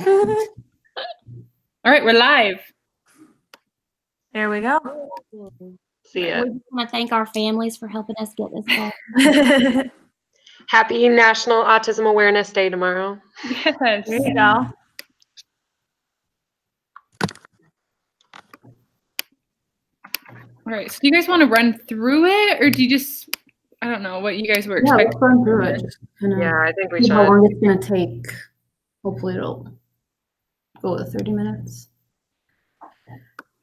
All right, we're live. There we go. See ya. We just want to thank our families for helping us get this far. Happy National Autism Awareness Day tomorrow. Yes. There you go. All right, so do you guys want to run through it, or do you just, I don't know what you guys were Yeah, expecting? let's run through it. Just kinda Yeah, I think we see should. how long it's gonna take. Hopefully it'll go with 30 minutes.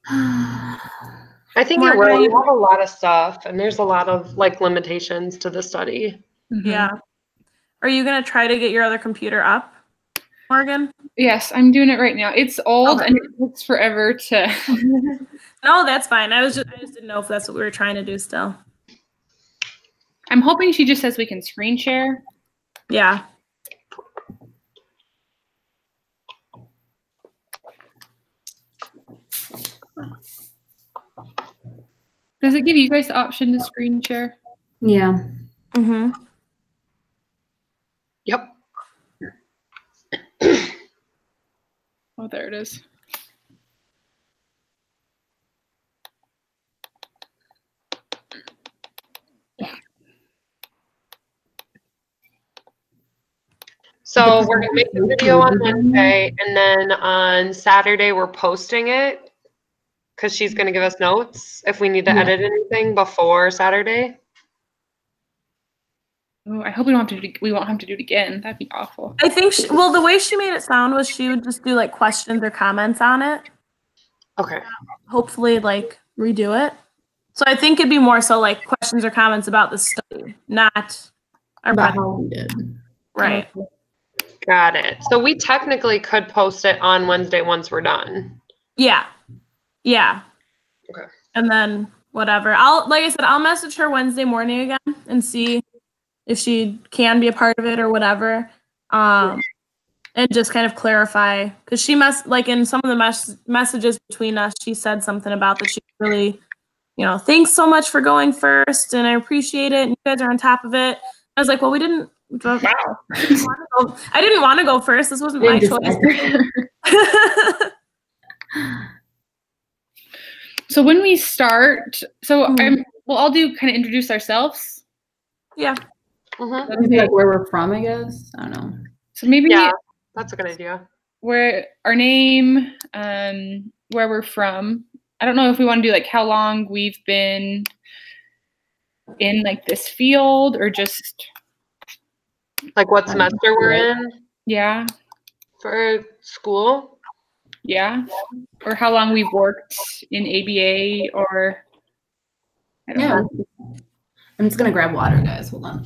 I think it will. We have a lot of stuff, and there's a lot of like limitations to the study. Mhm. Yeah. Are you going to try to get your other computer up, Morgan? Yes, I'm doing it right now. It's old Okay. and it takes forever to. No, that's fine. I just didn't know if that's what we were trying to do still. I'm hoping she just says we can screen share. Yeah. Does it give you guys the option to screen share? Yeah. Mm-hmm. Yep. Oh, there it is. So we're gonna make the video on Wednesday, and then on Saturday we're posting it because she's gonna give us notes if we need to edit anything before Saturday. Oh, I hope we don't have to do. We won't have to do it again. That'd be awful. I think, the way she made it sound was she would just do like questions or comments on it. Okay. Hopefully, like redo it. So I think it'd be more so like questions or comments about the study, not our About how we did. right. Got it. So we technically could post it on Wednesday once we're done. Yeah. Yeah. Okay. And then whatever. Like I said, I'll message her Wednesday morning again and see if she can be a part of it or whatever. And just kind of clarify, because she like in some of the messages between us, she said something about that she really, thanks so much for going first and I appreciate it and you guys are on top of it. I was like, well, we didn't. Wow. I didn't want to go first. This wasn't my choice. So when we start, we'll all do kind of introduce ourselves. Yeah. Mm-hmm. Maybe like where we're from, I guess. I don't know. So maybe that's a good idea. Where our name, where we're from. I don't know if we want to do like how long we've been in like this field or just like what semester we're in. Yeah. For school. Yeah. Or how long we've worked in ABA or I don't know. I'm just gonna grab water, guys. Hold on.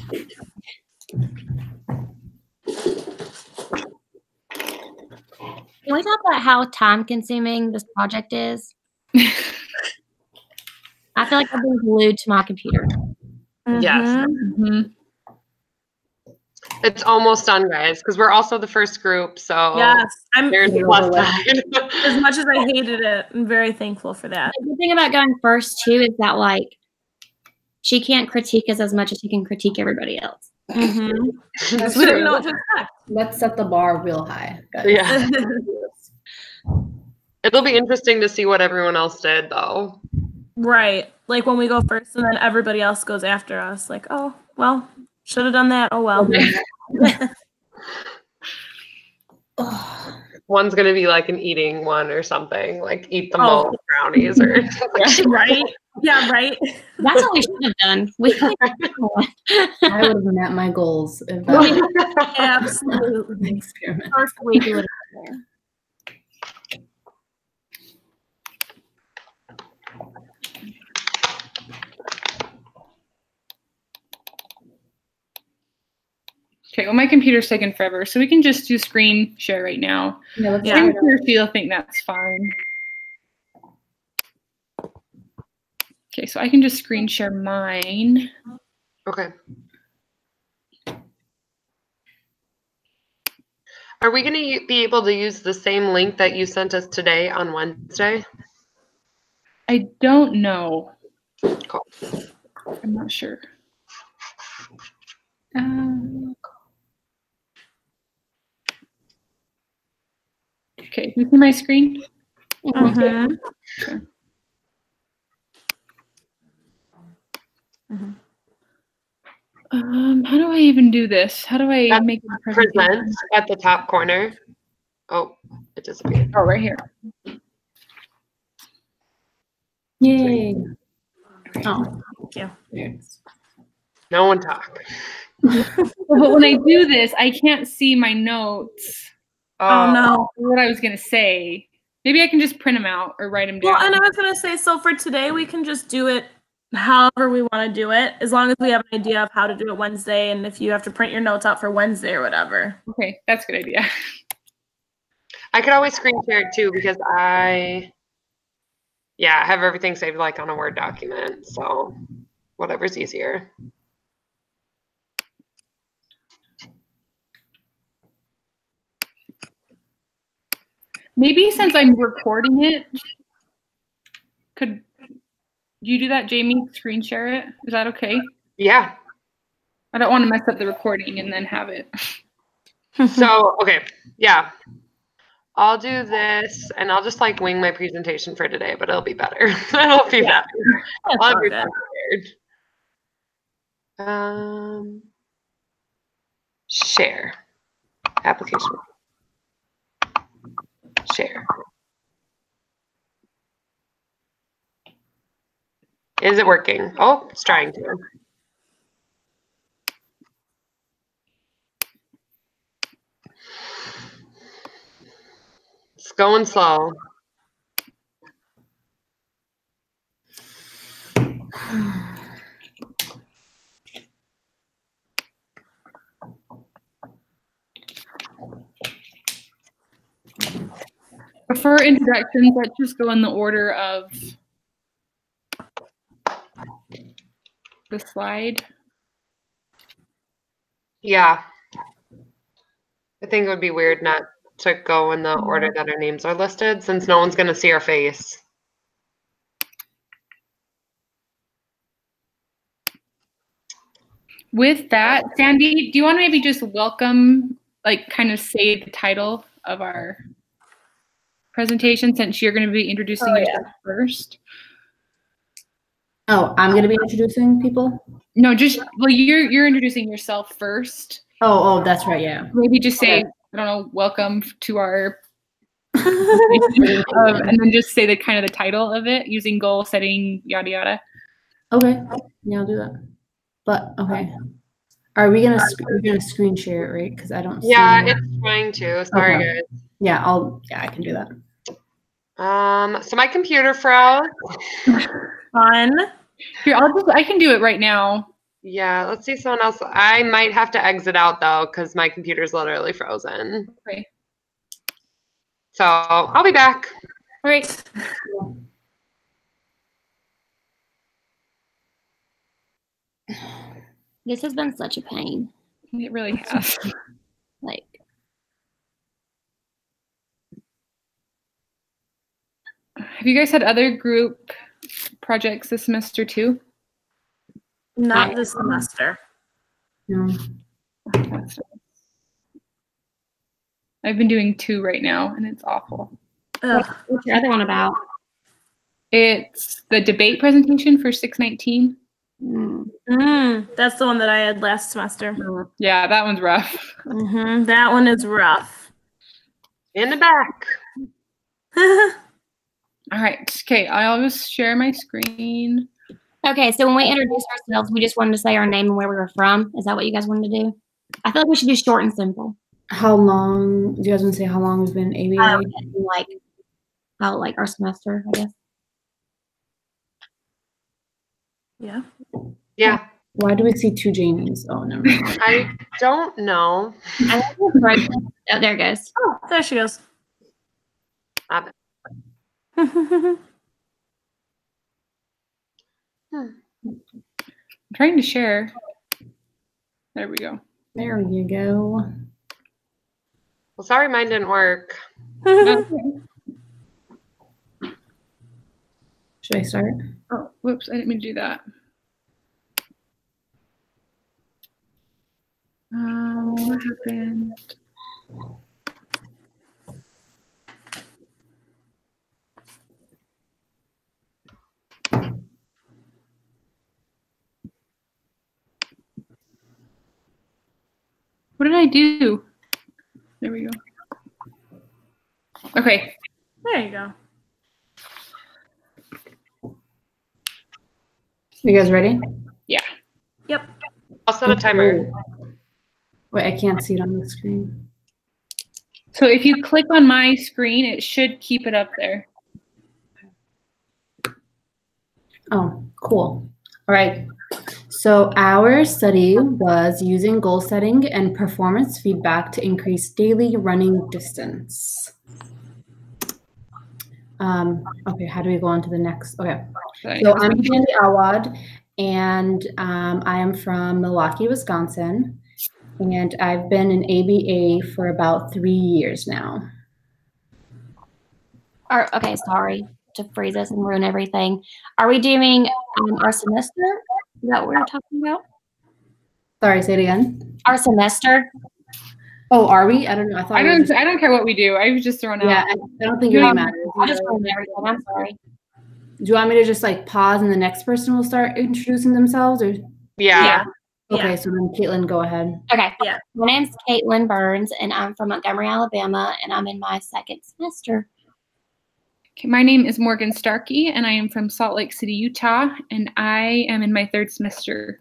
Can we talk about how time-consuming this project is? I feel like I've been glued to my computer. Yes. Mm-hmm. It's almost done, guys, because we're also the first group, so yes, there's less time. As much as I hated it, I'm very thankful for that. The thing about going first, too, is that, like, she can't critique us as much as she can critique everybody else. Mm-hmm. We didn't know what to expect. Let's set the bar real high, guys. Yeah. It'll be interesting to see what everyone else did, though. Right. Like when we go first and then everybody else goes after us. Like, oh, well, should have done that. Oh, well. One's going to be like an eating one or something. Like eat the most brownies or right. Yeah, right. That's what we should have done. I would have met my goals. If that Absolutely. Experiment. First week we would have been there. Okay, well, my computer's taking forever, so we can just do screen share right now. Yeah, let's I'm sure she'll think that's fine. Okay, so I can just screen share mine. Okay. Are we going to be able to use the same link that you sent us today on Wednesday? I don't know. Cool. I'm not sure. Okay, you see my screen? Mhm. Okay. How do I even do this? How do I That's make a presentation? Present at the top corner. Oh, it disappeared. Oh, right here. Yay. Oh, Thank you. weird. No one talk. Well, but when I do this, I can't see my notes. Oh no. What I was gonna say. Maybe I can just print them out or write them down. Well, and I was gonna say, so for today, we can just do it however we want to do it, as long as we have an idea of how to do it Wednesday, and if you have to print your notes out for Wednesday or whatever. Okay, that's a good idea. I could always screen share it too because I have everything saved like on a Word document. So whatever's easier. Maybe since I'm recording it, could you do that, Jamie? Screen share it? Is that okay? Yeah. I don't want to mess up the recording and then have it. So, okay. Yeah. I'll do this and I'll just like wing my presentation for today, but it'll be better. It'll be better. That's I'll all be good. prepared. Share. Application. Share. Is it working? Oh, it's trying to. It's going slow. For introductions, let's just go in the order of the slide. Yeah. I think it would be weird not to go in the order that our names are listed since no one's going to see our face. With that, Sandy, do you want to maybe just welcome, like kind of say the title of our presentation since you're going to be introducing yourself first? Oh, I'm gonna be introducing people. No, just well, you're introducing yourself first. Oh, that's right. Yeah. Maybe just say, Okay. I don't know, welcome to our and then just say the kind of the title of it using goal setting, yada yada. Okay. Yeah, I'll do that. But okay. Are we gonna we're gonna screen share it, right? Because I don't. Yeah, see... it's trying to. Sorry, Okay. guys. Yeah, I can do that. So my computer froze. Fun. Here, I can do it right now. Yeah, let's see someone else. I might have to exit out though because my computer's literally frozen. Okay. So I'll be back. All right. This has been such a pain. It really has. Like, Have you guys had other group projects this semester too? Not this semester. No. I've been doing 2 right now, and it's awful. Ugh. what's your other one about? It's the debate presentation for 619. That's the one that I had last semester. Yeah, that one's rough. That one is rough. In the back. All right. Okay, I'll just share my screen. Okay, so when we introduce ourselves, we just wanted to say our name and where we were from. Is that what you guys wanted to do? I feel like we should do short and simple. How long? Do you guys want to say how long we've been ABA? Like how like our semester, I guess. Yeah. Yeah. Why do we see 2 Jamies? Oh, never mind. I don't know. Oh, there it goes. Oh, there she goes. Stop it. I'm trying to share. There we go. There you go. Well, sorry mine didn't work. Should I start? Oh, whoops, I didn't mean to do that. What happened? do. There we go. Okay. There you go. You guys ready? Yeah. Yep. I'll set a timer. Wait, I can't see it on the screen. So if you click on my screen, it should keep it up there. Oh, cool. All right. So our study was using goal setting and performance feedback to increase daily running distance. Okay, how do we go on to the next? Okay. So I'm Candy Awad, and I am from Milwaukee, Wisconsin, and I've been an ABA for about 3 years now. Okay, sorry to freeze us and ruin everything. Are we doing our semester? Is that what we're talking about? Sorry, say it again. Our semester? Oh, are we? I don't know. I thought I don't care what we do. I was just throwing Yeah, out. I don't think it really matters. I just ruined everything. I'm sorry. Do you want me to just like pause and the next person will start introducing themselves, or? Yeah. Okay, Yeah. so then Caitlin, go ahead. Okay. Yeah. My name's Caitlin Burns, and I'm from Montgomery, Alabama, and I'm in my second semester. Okay, my name is Morgan Starkey, and I am from Salt Lake City, Utah, and I am in my 3rd semester.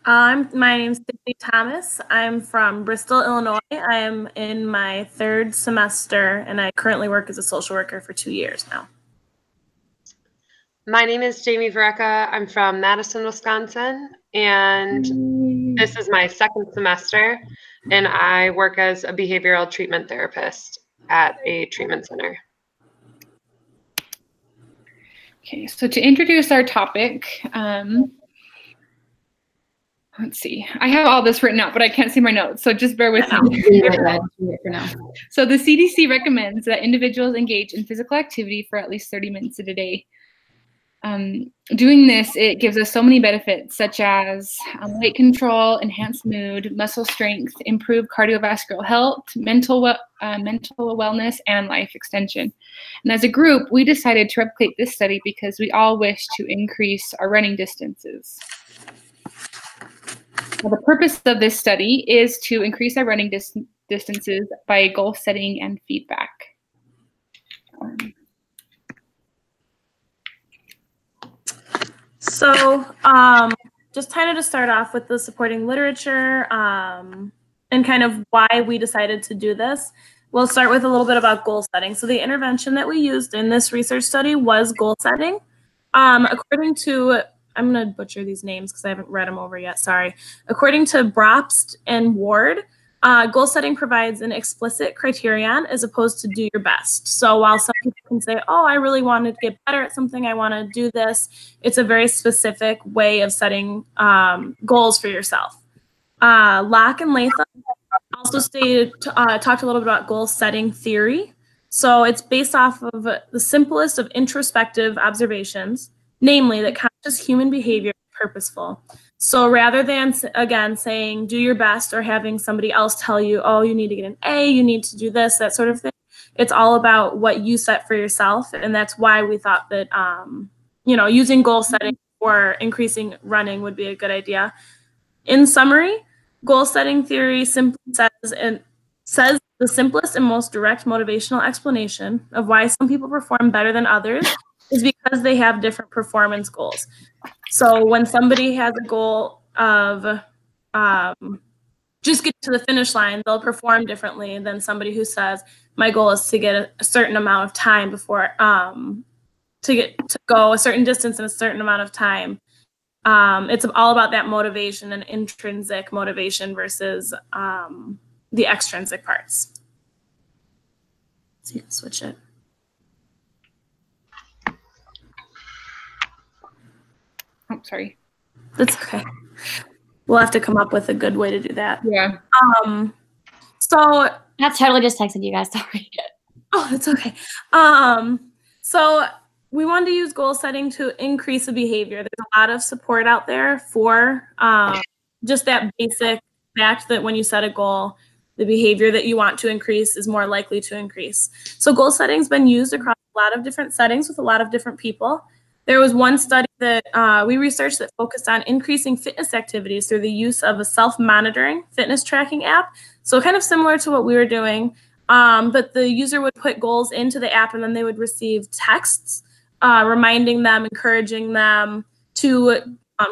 My name's Tiffany Thomas. I'm from Bristol, Illinois. I am in my 3rd semester, and I currently work as a social worker for 2 years now. My name is Jamie Varecka. I'm from Madison, Wisconsin, and this is my 2nd semester, and I work as a behavioral treatment therapist at a treatment center. Okay, so to introduce our topic, let's see. I have all this written out, but I can't see my notes, so just bear with me. For now. So the CDC recommends that individuals engage in physical activity for at least 30 minutes a day. Doing this, it gives us so many benefits, such as weight control, enhanced mood, muscle strength, improved cardiovascular health, mental wellness, and life extension. And as a group, we decided to replicate this study because we all wish to increase our running distances. Now, the purpose of this study is to increase our running distances by goal setting and feedback. So just kind of to start off with the supporting literature and kind of why we decided to do this, we'll start with a little bit about goal setting. So the intervention that we used in this research study was goal setting. According to, I'm going to butcher these names because I haven't read them over yet, sorry. According to Brobst and Ward, goal setting provides an explicit criterion as opposed to do your best. So while some people can say, oh, I really want to get better at something, I want to do this, it's a very specific way of setting goals for yourself. Locke and Latham also talked a little bit about goal setting theory. So it's based off of the simplest of introspective observations, namely that conscious human behavior is purposeful. So rather than, again, saying do your best or having somebody else tell you, oh, you need to get an A, you need to do this, that sort of thing, it's all about what you set for yourself. And that's why we thought that, using goal setting for increasing running would be a good idea. In summary, goal setting theory simply says the simplest and most direct motivational explanation of why some people perform better than others is because they have different performance goals. So when somebody has a goal of just get to the finish line, they'll perform differently than somebody who says, my goal is to get a certain amount of time before, to go a certain distance in a certain amount of time. It's all about that motivation and intrinsic motivation versus the extrinsic parts. So you can switch it. Oh, sorry. That's okay. We'll have to come up with a good way to do that. Yeah. So I totally just texted you guys. Sorry. Oh, it's okay. So we wanted to use goal setting to increase the behavior. There's a lot of support out there for just that basic fact that when you set a goal, the behavior that you want to increase is more likely to increase. So goal setting's been used across a lot of different settings with a lot of different people. There was one study that we researched that focused on increasing fitness activities through the use of a self-monitoring fitness tracking app. So kind of similar to what we were doing, but the user would put goals into the app and then they would receive texts reminding them, encouraging them to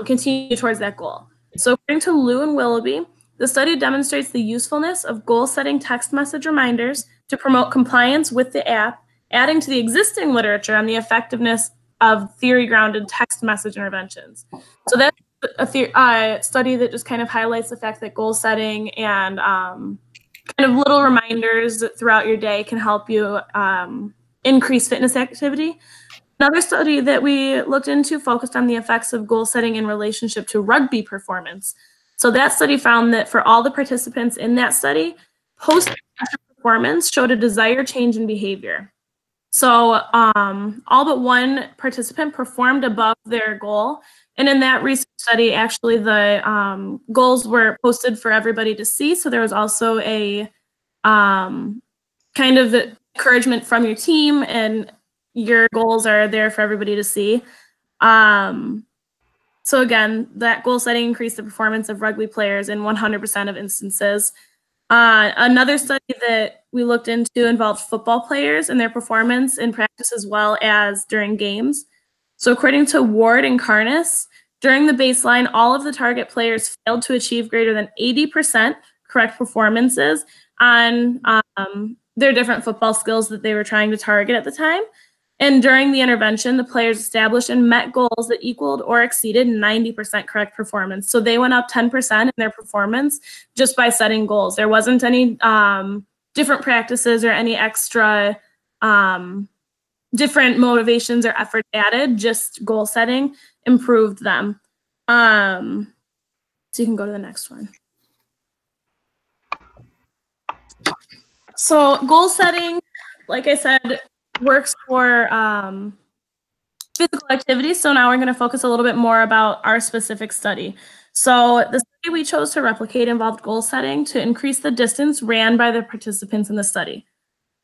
continue towards that goal. So according to Liu and Willoughby, the study demonstrates the usefulness of goal-setting text message reminders to promote compliance with the app, adding to the existing literature on the effectiveness of theory-grounded text message interventions. So that's a study that just kind of highlights the fact that goal setting and kind of little reminders throughout your day can help you increase fitness activity. Another study that we looked into focused on the effects of goal setting in relationship to rugby performance. So that study found that for all the participants in that study, post-performance showed a desired change in behavior. So all but one participant performed above their goal. And in that research study, actually the goals were posted for everybody to see. So there was also a kind of encouragement from your team, and your goals are there for everybody to see. So again, that goal setting increased the performance of rugby players in 100% of instances. Another study that we looked into involved football players and their performance in practice as well as during games. So according to Ward and Carness, during the baseline, all of the target players failed to achieve greater than 80% correct performances on their different football skills that they were trying to target at the time. And during the intervention, the players established and met goals that equaled or exceeded 90% correct performance. So they went up 10% in their performance just by setting goals. There wasn't any different practices or any extra different motivations or effort added, just goal setting improved them. So you can go to the next one. So goal setting, like I said, works for physical activities. So now we're going to focus a little bit more about our specific study. So the study we chose to replicate involved goal setting to increase the distance ran by the participants in the study.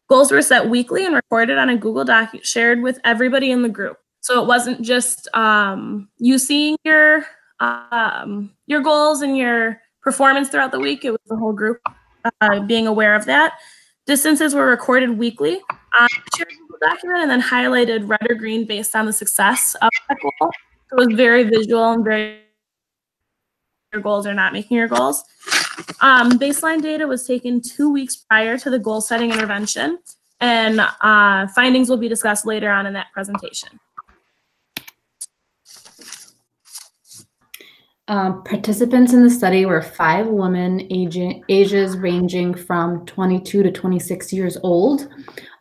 Goals were set weekly and recorded on a Google Doc shared with everybody in the group. So it wasn't just you seeing your goals and your performance throughout the week. It was the whole group being aware of that. Distances were recorded weekly on a shared Google document and then highlighted red or green based on the success of that goal. So it was very visual and very your goals or not making your goals. Baseline data was taken 2 weeks prior to the goal setting intervention, and findings will be discussed later on in that presentation. Participants in the study were 5 women ages ranging from 22 to 26 years old.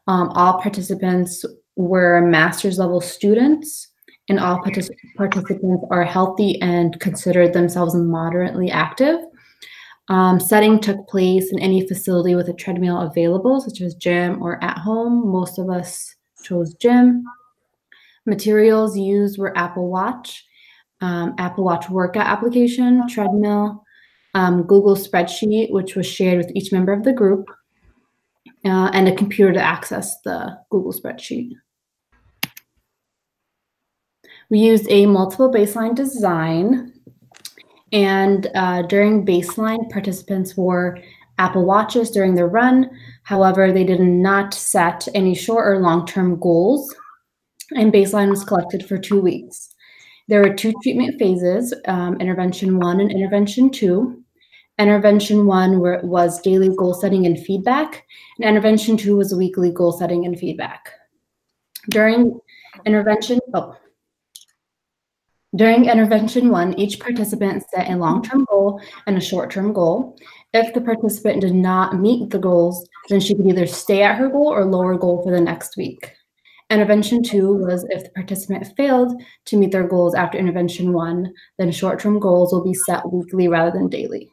All participants were master's level students, and all participants are healthy and considered themselves moderately active. Setting took place in any facility with a treadmill available, such as gym or at home. Most of us chose gym. Materials used were Apple Watch workout application, treadmill, Google spreadsheet, which was shared with each member of the group, and a computer to access the Google spreadsheet. We used a multiple baseline design, and during baseline, participants wore Apple Watches during their run. However, they did not set any short or long-term goals, and baseline was collected for 2 weeks. There were 2 treatment phases, intervention 1 and intervention 2. Intervention 1 was daily goal setting and feedback, and intervention 2 was weekly goal setting and feedback. During intervention 1, each participant set a long-term goal and a short-term goal. If the participant did not meet the goals, then she could either stay at her goal or lower goal for the next week. Intervention 2 was if the participant failed to meet their goals after intervention 1, then short-term goals will be set weekly rather than daily.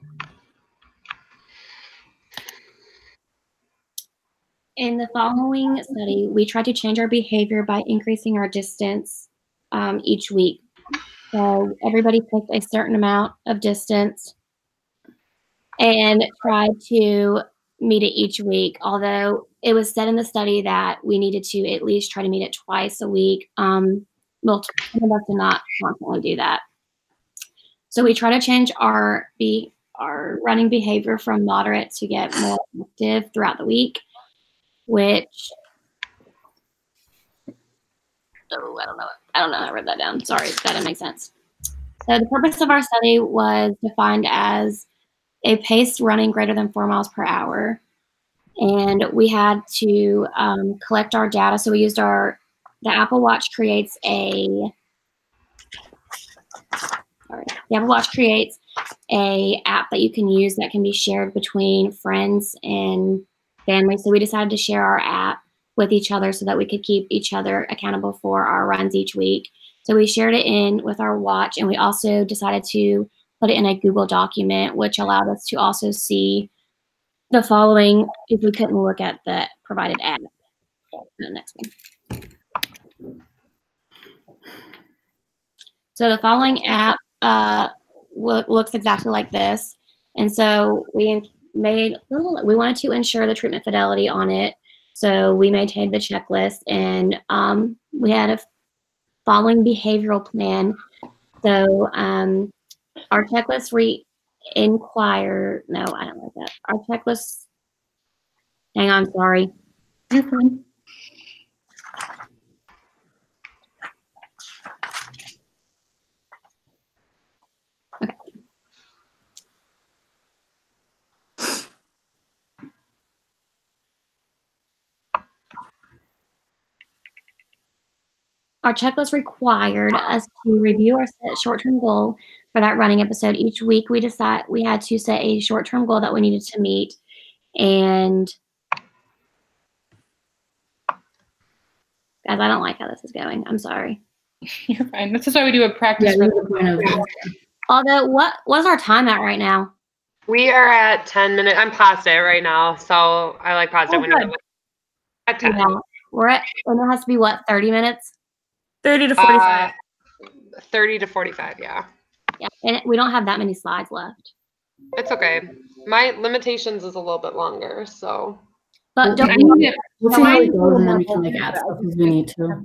In the following study, we tried to change our behavior by increasing our distance each week. So everybody picked a certain amount of distance and tried to meet it each week, although it was said in the study that we needed to at least try to meet it twice a week. some of us do not constantly do that. So we try to change our running behavior from moderate to get more active throughout the week, which, I don't know how I wrote that down. Sorry, that didn't make sense. So the purpose of our study was defined as a pace running greater than 4 miles per hour. And we had to collect our data. So we used the Apple Watch creates the Apple Watch creates a app that you can use that can be shared between friends and family. So we decided to share our app with each other so that we could keep each other accountable for our runs each week. So we shared it in with our watch, and we also decided to put it in a Google document, which allowed us to also see the following if we couldn't look at the provided app. The next one. So the following app looks exactly like this. And so we wanted to ensure the treatment fidelity on it. So we maintained the checklist, and we had a following behavioral plan. So our checklist no, I don't like that. Our checklist, hang on, sorry. You're fine. Okay. Our checklist required us to review our short-term goal for that running episode. Each week we had to set a short-term goal that we needed to meet. And guys, I don't like how this is going. I'm sorry. You're fine. This is why we do a practice run. Although, what's our time at right now? We are at 10 minutes. I'm past it right now, so I like past it when you're at 10. Yeah, and it has to be what, 30 minutes? 30 to 45. 30 to 45, yeah. Yeah, and we don't have that many slides left. It's okay. My limitations is a little bit longer, so. But We'll see how it goes, and then we can add stuff as we need to.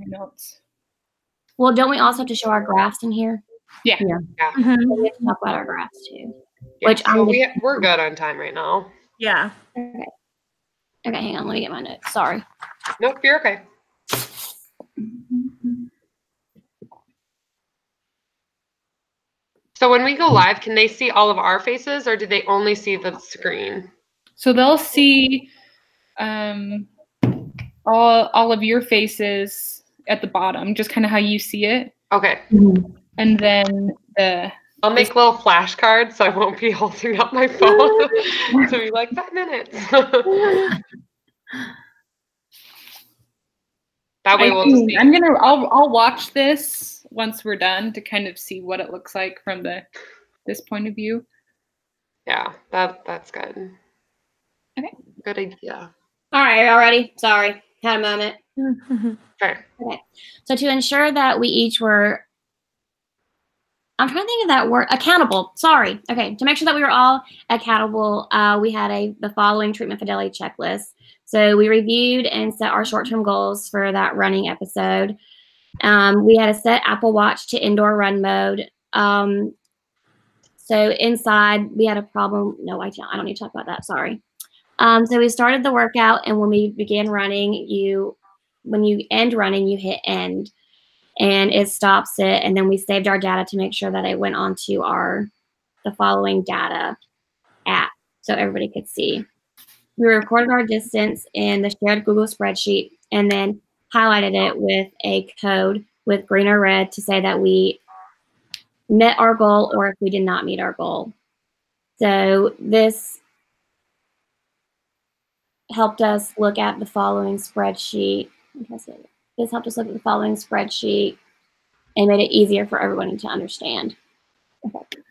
Well, don't we also have to show our graphs in here? Yeah. Mm-hmm. So we have to talk about our graphs too. Yeah, Which so we're good on time right now. Yeah. Okay, hang on. Let me get my notes. Sorry. Nope, you're okay. So when we go live, can they see all of our faces, or do they only see the screen? So they'll see all of your faces at the bottom, just kind of how you see it. Okay. And then I'll make little flashcards so I won't be holding up my phone to be like 5 minutes. That way we'll just be. I'll watch this once we're done to kind of see what it looks like from this point of view. Yeah, that's good. Okay. Good idea. All right, y'all ready? Sorry, had a moment. Okay. Okay. So to ensure that we each were, I'm trying to think of that word, accountable. Sorry. Okay. To make sure that we were all accountable, we had the following treatment fidelity checklist. So we reviewed and set our short-term goals for that running episode. We had a set Apple Watch to indoor run mode. So inside we had a problem. No, I don't need to talk about that. Sorry. So we started the workout, and when we began running, when you end running, you hit end, and it stops it. And then we saved our data to make sure that it went onto the following data app so everybody could see. We recorded our distance in the shared Google spreadsheet and then highlighted it with a code with green or red to say that we met our goal or if we did not meet our goal. So this helped us look at the following spreadsheet. This helped us look at the following spreadsheet and made it easier for everyone to understand. Okay.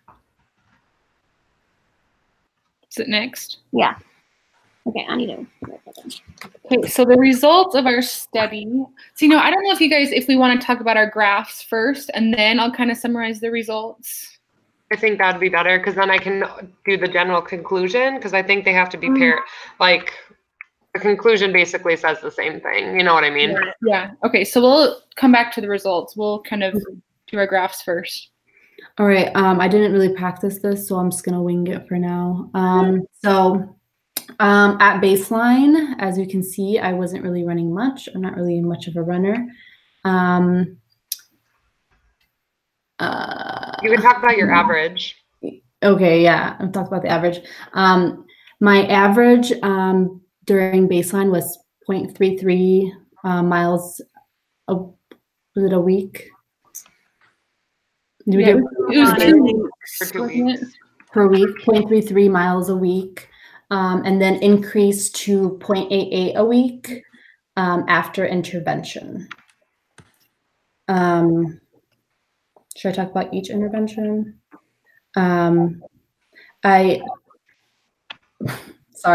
Is it next? Yeah. Okay, I need to. Okay, so the results of our study. So, I don't know if we want to talk about our graphs first, and then I'll kind of summarize the results. I think that'd be better, because then I can do the general conclusion, because I think they have to be paired. Like, The conclusion basically says the same thing. You know what I mean? Yeah. Okay. So we'll come back to the results. We'll kind of do our graphs first. All right. I didn't really practice this, so I'm just gonna wing it for now. At baseline, as you can see, I wasn't really running much. I'm not really much of a runner. You can talk about your average. Okay, yeah, I'll talk about the average. My average during baseline was 0.33 miles. Was it a week? Did we get it was 2 weeks. For 2 weeks. per week? 0.33 miles a week, and then increased to 0.88 a week after intervention. Should I talk about each intervention? Sorry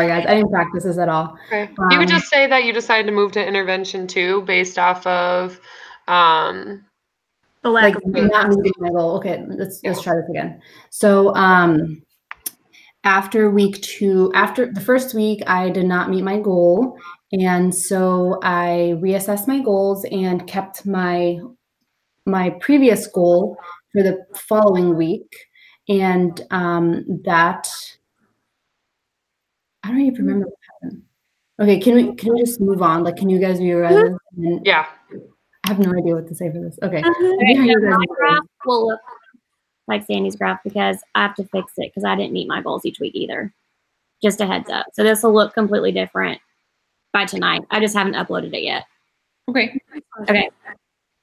guys, I didn't practice this at all. Okay. You could just say that you decided to move to intervention 2 based off of The lack like of not meeting my goal. Okay, let's try this again. So after week 2, after the first week, I did not meet my goal, and so I reassessed my goals and kept my previous goal for the following week, and that I don't even remember what happened. Okay, can we just move on? Like, can you guys view yeah. I have no idea what to say for this. Okay. My graph will look like Sandy's graph because I have to fix it because I didn't meet my goals each week either. Just a heads up. So this will look completely different by tonight. I just haven't uploaded it yet. Okay. Okay.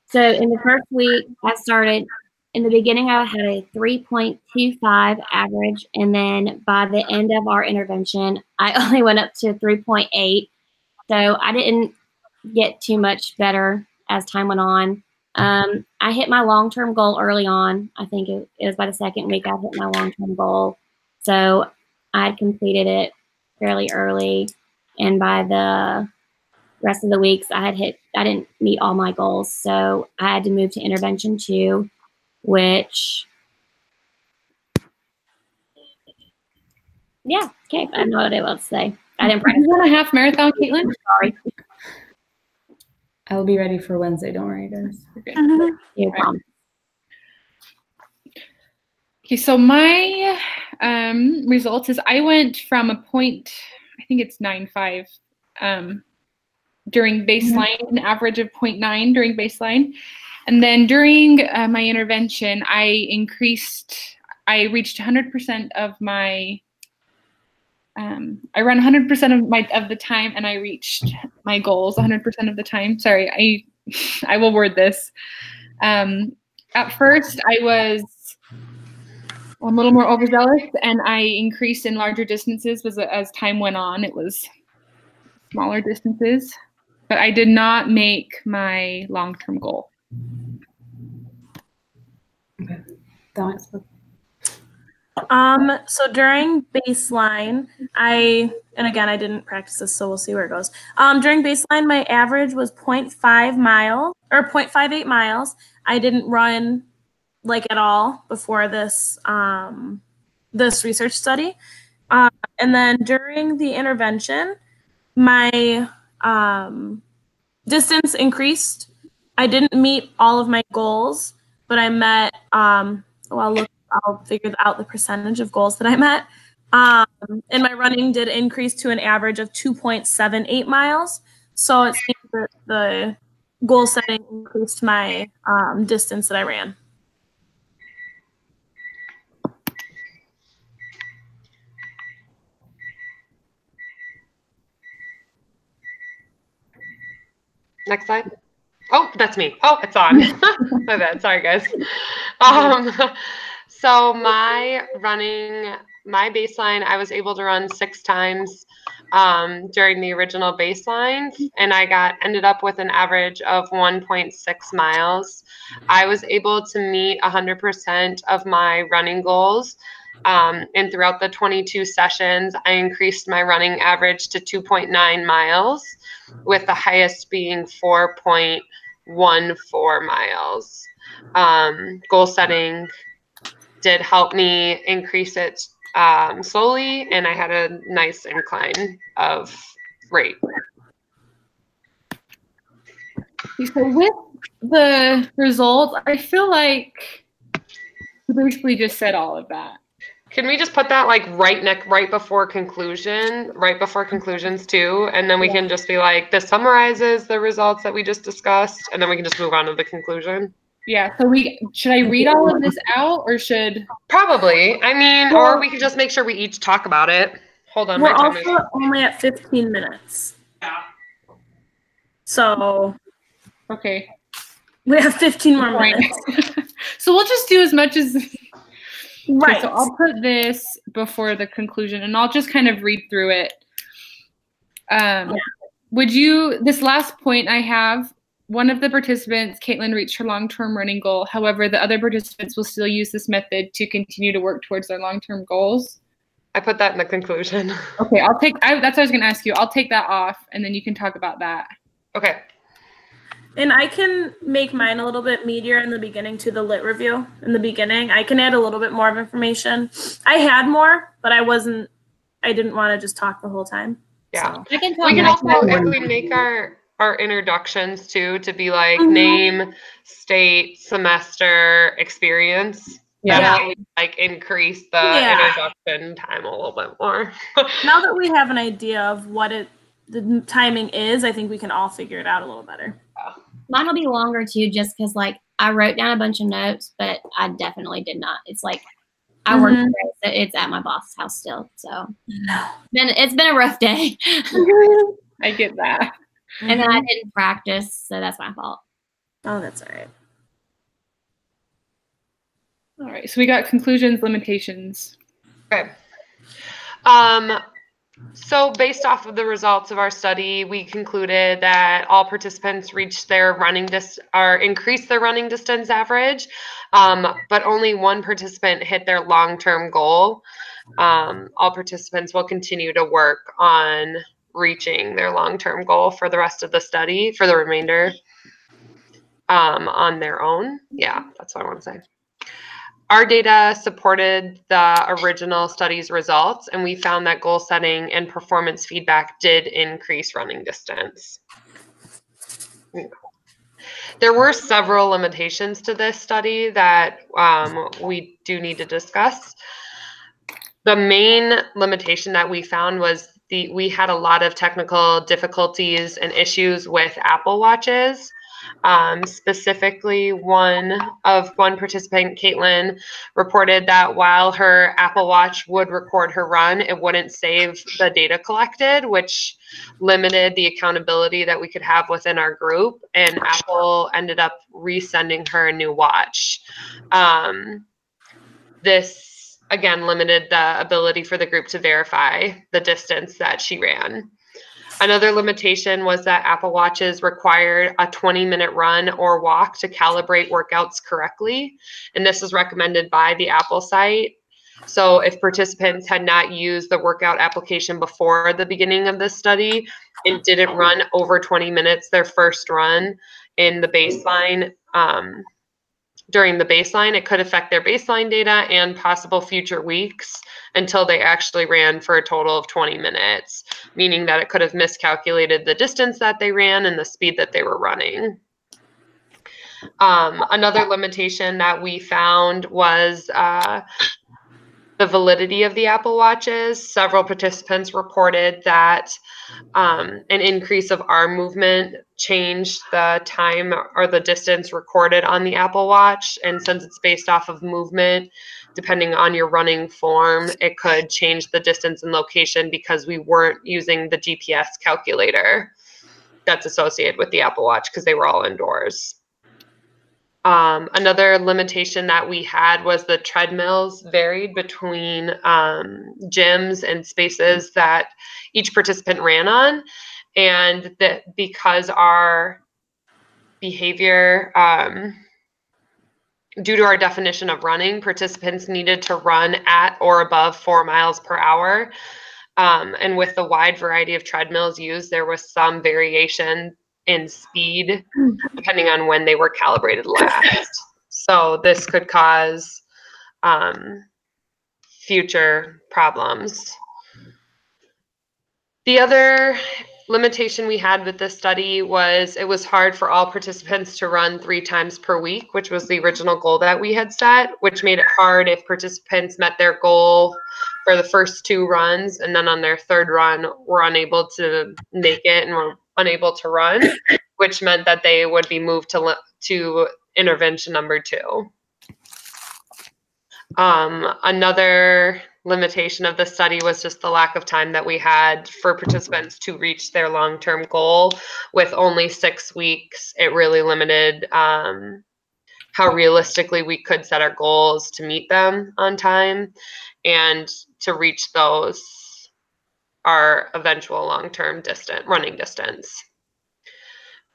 So in the first week, I started, in the beginning, I had a 3.25 average. And then by the end of our intervention, I only went up to 3.8. So I didn't get too much better as time went on. I hit my long-term goal early on. I think it was by the second week I hit my long-term goal. So I had completed it fairly early. And by the rest of the weeks I didn't meet all my goals. So I had to move to intervention 2, which, yeah, okay, I have no idea what to say. I didn't practice. You run a half marathon, Caitlin? Sorry. I'll be ready for Wednesday. Don't worry, guys. Okay. No problem. Okay, so my results is I went from a point, I think it's 9.5 during baseline, an average of 0.9 during baseline. And then during my intervention, I reached 100% of my, I ran 100% of the time, and I reached my goals 100% of the time. Sorry, I will word this. At first, I was a little more overzealous, and I increased in larger distances as time went on. It was smaller distances, but I did not make my long-term goal. Okay. That makes sense. So during baseline, and again, I didn't practice this, so we'll see where it goes. During baseline, my average was 0.5 miles or 0.58 miles. I didn't run like at all before this, this research study. And then during the intervention, my distance increased. I didn't meet all of my goals, but I met, I'll figure out the percentage of goals that I met. And my running did increase to an average of 2.78 miles. So it seems that the goal setting increased my distance that I ran. Next slide. Oh, that's me. Oh, it's on. My bad. Sorry, guys. So my baseline, I was able to run 6 times during the original baseline, and I ended up with an average of 1.6 miles. I was able to meet 100% of my running goals. And throughout the 22 sessions, I increased my running average to 2.9 miles, with the highest being 4.14 miles. Goal setting did help me increase it slowly, and I had a nice incline of rate. So with the results, I feel like we basically just said all of that. Can we just put that like right before conclusions too, and then we can just be like, this summarizes the results that we just discussed, and then we can just move on to the conclusion. Yeah. So should I read all of this out, or should? Probably. I mean, or we can just make sure we each talk about it. Hold on. We're also only at 15 minutes. So. Okay. We have 15 more minutes. So we'll just do as much as. Right. Okay, so I'll put this before the conclusion, and I'll just kind of read through it. This last point I have, one of the participants, Caitlin, reached her long-term running goal. However, the other participants will still use this method to continue to work towards their long-term goals. I put that in the conclusion. Okay, that's what I was going to ask you. I'll take that off, and then you can talk about that. Okay. And I can make mine a little bit meatier in the beginning to the lit review. In the beginning, I can add a little bit more of information. I had more, but I didn't want to just talk the whole time. Yeah. So. We can also, if we make our introductions too, to be like name, state, semester, experience. That will like increase the introduction time a little bit more. Now that we have an idea of what the timing is, I think we can all figure it out a little better. Mine will be longer too, just because like I wrote down a bunch of notes, but I definitely did not. It's like I work today, so it's at my boss's house still. So it's been a rough day. I get that. And then I didn't practice, so that's my fault. Oh, that's all right. All right, so we got conclusions, limitations. Okay. So based off of the results of our study, we concluded that all participants reached their increased their running distance average, but only one participant hit their long-term goal. All participants will continue to work on reaching their long-term goal for the rest of the study, for the remainder, on their own. Yeah, that's what I want to say. Our data supported the original study's results, and we found that goal setting and performance feedback did increase running distance. There were several limitations to this study that we do need to discuss. The main limitation that we found was we had a lot of technical difficulties and issues with Apple Watches. Specifically, one participant, Caitlin, reported that while her Apple Watch would record her run, it wouldn't save the data collected, which limited the accountability that we could have within our group. And Apple ended up resending her a new watch. This, again, limited the ability for the group to verify the distance that she ran. Another limitation was that Apple Watches required a 20-minute run or walk to calibrate workouts correctly. And this is recommended by the Apple site. So if participants had not used the workout application before the beginning of this study and didn't run over 20 minutes their first run in the baseline, during the baseline, it could affect their baseline data and possible future weeks until they actually ran for a total of 20 minutes, meaning that it could have miscalculated the distance that they ran and the speed that they were running. Another limitation that we found was the validity of the Apple Watches. Several participants reported that an increase of arm movement changed the time or the distance recorded on the Apple Watch. And since it's based off of movement, depending on your running form, it could change the distance and location because we weren't using the GPS calculator that's associated with the Apple Watch because they were all indoors. Another limitation that we had was the treadmills varied between gyms and spaces that each participant ran on. And that because our behavior, due to our definition of running, participants needed to run at or above 4 miles per hour. And with the wide variety of treadmills used, there was some variation in speed depending on when they were calibrated last. So this could cause future problems. The other limitation we had with this study was it was hard for all participants to run 3 times per week, which was the original goal that we had set, which made it hard if participants met their goal for the first 2 runs and then on their 3rd run were unable to make it and were unable to run, which meant that they would be moved to intervention number 2. Another limitation of the study was just the lack of time that we had for participants to reach their long-term goal. With only 6 weeks, it really limited how realistically we could set our goals to meet them on time and to reach those our eventual long-term running distance.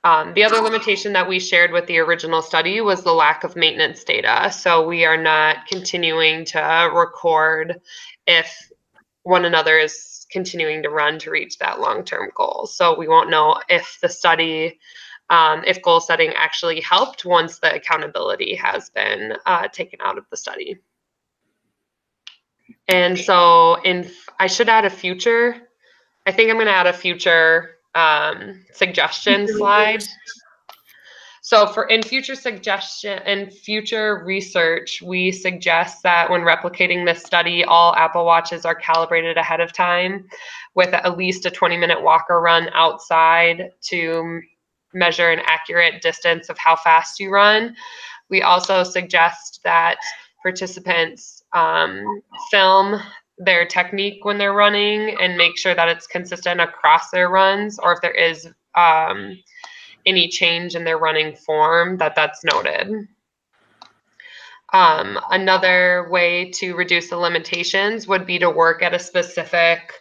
The other limitation that we shared with the original study was the lack of maintenance data. So we are not continuing to record if one another is continuing to run to reach that long-term goal. So we won't know if the study, if goal setting actually helped once the accountability has been taken out of the study. And so I should add a future. I think I'm going to add a future suggestion slide. So in future research, we suggest that when replicating this study, all Apple Watches are calibrated ahead of time with at least a 20-minute walk or run outside to measure an accurate distance of how fast you run. We also suggest that participants film their technique when they're running and make sure that it's consistent across their runs, or if there is any change in their running form, that's noted. Another way to reduce the limitations would be to work at a specific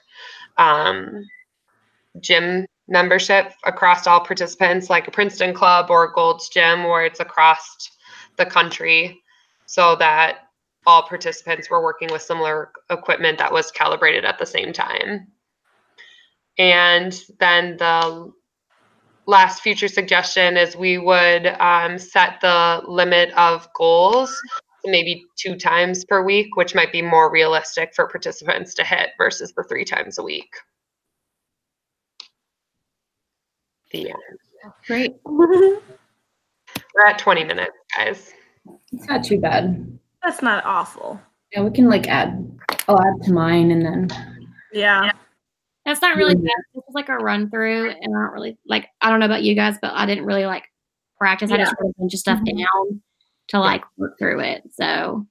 gym membership across all participants, like a Princeton Club or a Gold's Gym, where it's across the country, so that all participants were working with similar equipment that was calibrated at the same time. And then the last future suggestion is we would set the limit of goals to maybe 2 times per week, which might be more realistic for participants to hit versus the 3 times a week. The end. Great. We're at 20 minutes, guys. It's not too bad. That's not awful. Yeah, we can I'll add to mine and then. Yeah. That's not really bad. This is like a run through, and I don't really I don't know about you guys, but I didn't really practice. I just wrote a bunch of stuff down to work through it. So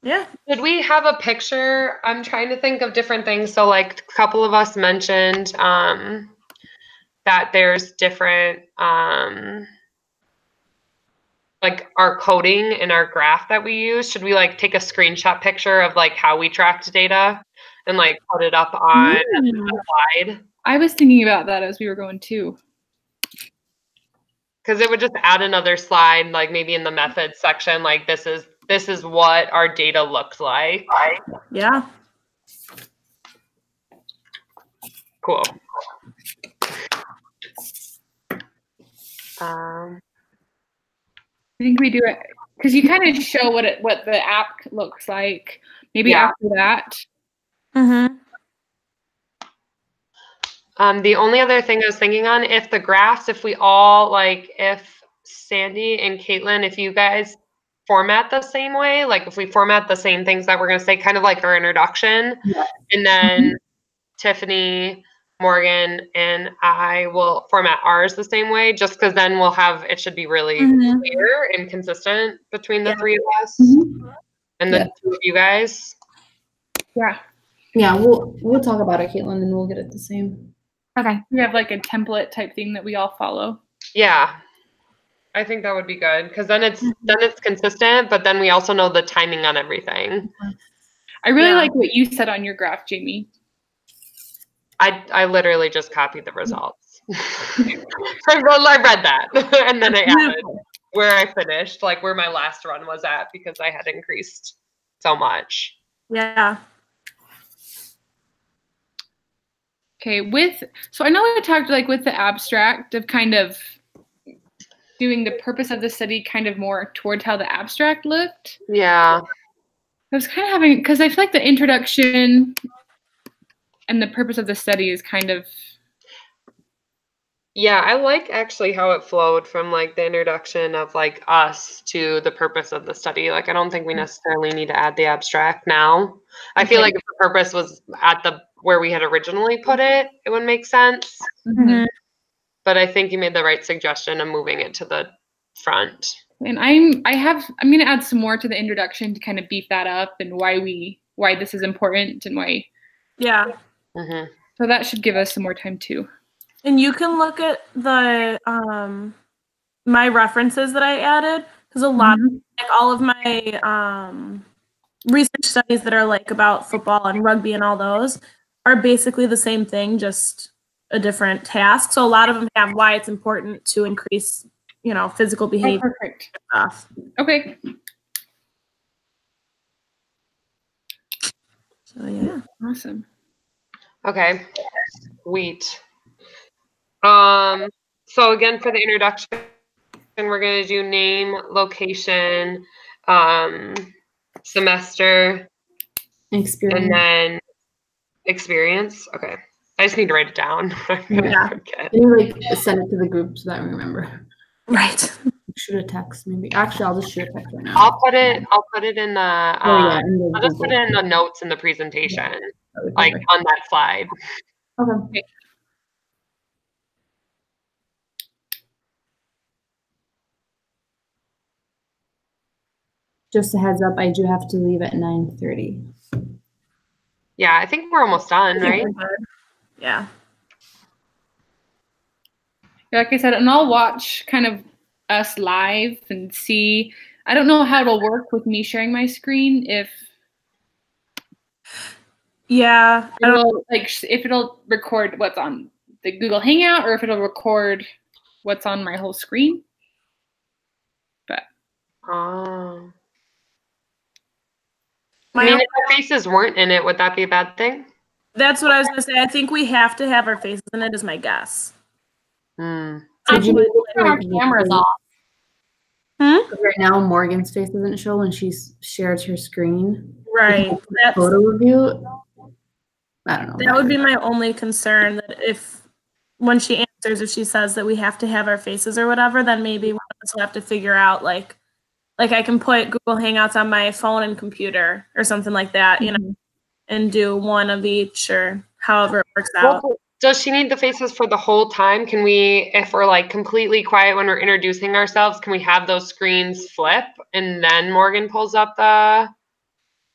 yeah. Did we have a picture? I'm trying to think of different things. So a couple of us mentioned that there's different our coding in our graph that we use. Should we take a screenshot picture of how we tracked data and put it up on the slide? I was thinking about that as we were going too. Because it would just add another slide, maybe in the methods section, this is what our data looks like. Yeah. Cool. I think we do it because you kind of show what the app looks like. Maybe after that. Mm-hmm. The only other thing I was thinking on, if the graphs, if we all if Sandy and Caitlin, if you guys format the same way, if we format the same things that we're going to say, kind of like our introduction, and then Tiffany, Morgan, and I will format ours the same way, just because then we'll have, it should be really clear and consistent between the 3 of us and the 2 of you guys. Yeah. Yeah, we'll talk about it, Caitlin, and we'll get it the same. Okay. We have a template type thing that we all follow. Yeah. I think that would be good, because then it's consistent, but then we also know the timing on everything. I really like what you said on your graph, Jamie. I literally just copied the results. I read that, and then I added where I finished, where my last run was at, because I had increased so much. Yeah. Okay, so I know we talked with the abstract of kind of doing the purpose of the study kind of more towards how the abstract looked. Yeah. I was kind of because I feel like the introduction and the purpose of the study is kind of Yeah, I like actually how it flowed from like the introduction of like us to the purpose of the study. Like, I don't think we necessarily need to add the abstract now. I feel like if the purpose was at the where we had originally put it, it would make sense. Mhm. But I think you made the right suggestion of moving it to the front. And I'm gonna add some more to the introduction to kind of beef that up and why this is important and why. Yeah. Mm-hmm. So that should give us some more time too. And you can look at the my references that I added, because a lot of, like, all of my research studies that are like about football and rugby and all those are basically the same thing, just a different task. So a lot of them have why it's important to increase, physical Oh, behavior perfect. stuff. Okay. So yeah. Awesome. Okay. Sweet. So again, for the introduction, we're going to do name, location, semester, Experience. and then experience. Okay. I just need to write it down. I'm gonna forget. Can you send it to the group so that I remember? Right. Shoot a text maybe. Actually, I'll just shoot a text right now. I'll put it in the in I'll just put it in the notes in the presentation, like on that slide. Okay. Just a heads up, I do have to leave at 9:30. Yeah, I think we're almost done, right? Yeah. Like I said, and I'll watch kind of us live and see. I don't know how it'll work with me sharing my screen if if it'll record what's on the Google Hangout or if it'll record what's on my whole screen. But I mean, if our faces weren't in it, would that be a bad thing? That's what I was gonna say. I think we have to have our faces in it, is my guess. Turn our cameras off. Right now, Morgan's face doesn't show when she shares her screen. Right. That's photo review. I don't know. That would be my only concern, that when she answers, if she says that we have to have our faces or whatever, then maybe one of us will have to figure out like I can put Google Hangouts on my phone and computer or something like that, and do one of each or however it works out. Does she need the faces for the whole time? Can we, if we're like completely quiet when we're introducing ourselves, can we have those screens flip and then Morgan pulls up the?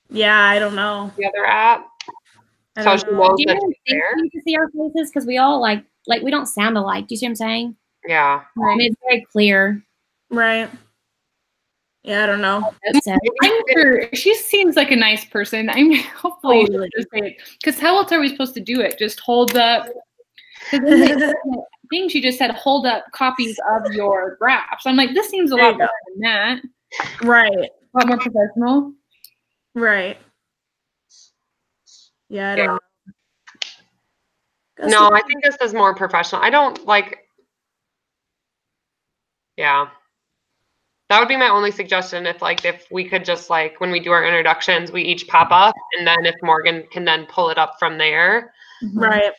Yeah, I don't know. The other app. So she knows that she's there. Do you think we need to see our faces? Because we all like we don't sound alike. Do you see what I'm saying? Yeah. I mean, it's very clear. Right. Yeah, I don't know. I'm sure she seems like a nice person. I'm hopefully just say it, because how else are we supposed to do it? Just hold up. I think she just said hold up copies of your graphs. I'm like, this seems a lot better than that. Right. A lot more professional. Right. Yeah, I don't know. No, I think this is more professional. I don't like. Yeah. That would be my only suggestion, if we could just when we do our introductions, we each pop up, and then if Morgan can then pull it up from there. Right.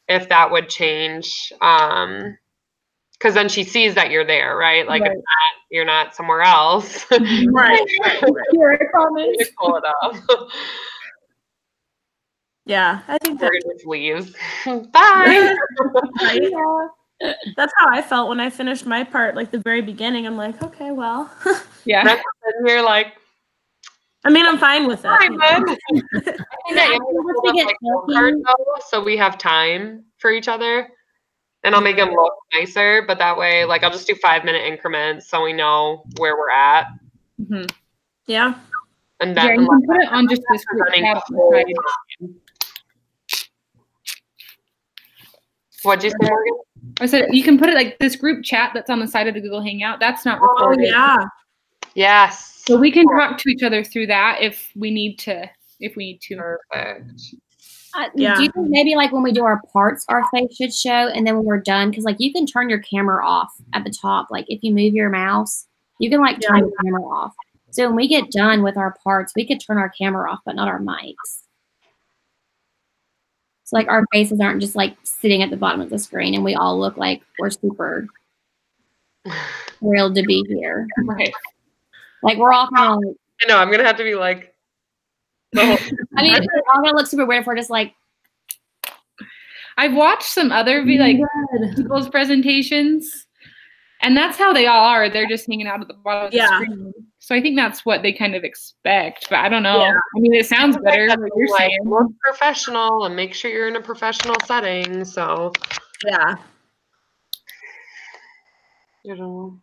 If that would change, because then she sees that you're there, right? Like if you're not somewhere else. Right. Here I promise. Pull it up. Yeah, I think Morgan just leaves. Bye. Yeah. That's how I felt when I finished my part, the very beginning. I'm like, okay, well. Yeah. And you're like, I mean, I'm fine with it. So we have time for each other. And I'll make them look nicer, but that way, I'll just do 5-minute increments so we know where we're at. Mm-hmm. Yeah. And then you can put it on just this group tab. What'd you say, Morgan? I said you can put it this group chat that's on the side of the Google Hangout. That's not recorded. Oh, yeah. Yes. So we can talk to each other through that if we need to. Perfect. Do you think maybe when we do our parts, our face should show, and then when we're done, because you can turn your camera off at the top. If you move your mouse, you can turn the camera off. So when we get done with our parts, we could turn our camera off, but not our mics. So like our faces aren't just like sitting at the bottom of the screen and we all look like we're super thrilled to be here. Right. Like we're all kind of like, I know, I'm gonna have to be like the whole I mean, we're all gonna look super weird if we're just like, I've watched some other people's presentations, and that's how they all are. They're just hanging out at the bottom of the screen. So I think that's what they kind of expect, but I don't know. Yeah. I mean, it sounds better. What you're like saying. look professional and make sure you're in a professional setting. So Yeah. you know.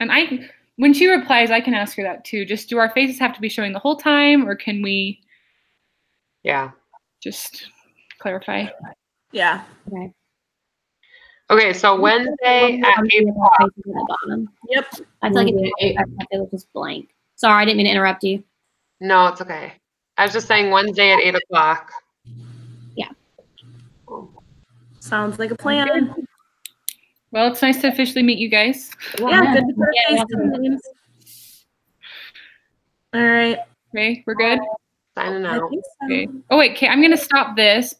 And when she replies, I can ask her that too. Just do our faces have to be showing the whole time, or can we? Yeah. Just clarify. Yeah. okay. Okay, so Wednesday at 8 o'clock. Yep. I feel like it was just blank. Sorry, I didn't mean to interrupt you. No, it's okay. I was just saying Wednesday at 8 o'clock. Yeah. Sounds like a plan. Well, it's nice to officially meet you guys. Yeah, good to put a face to the names. All right. Okay, we're good. Signing I out. think so. Okay. Oh wait, okay, I'm gonna stop this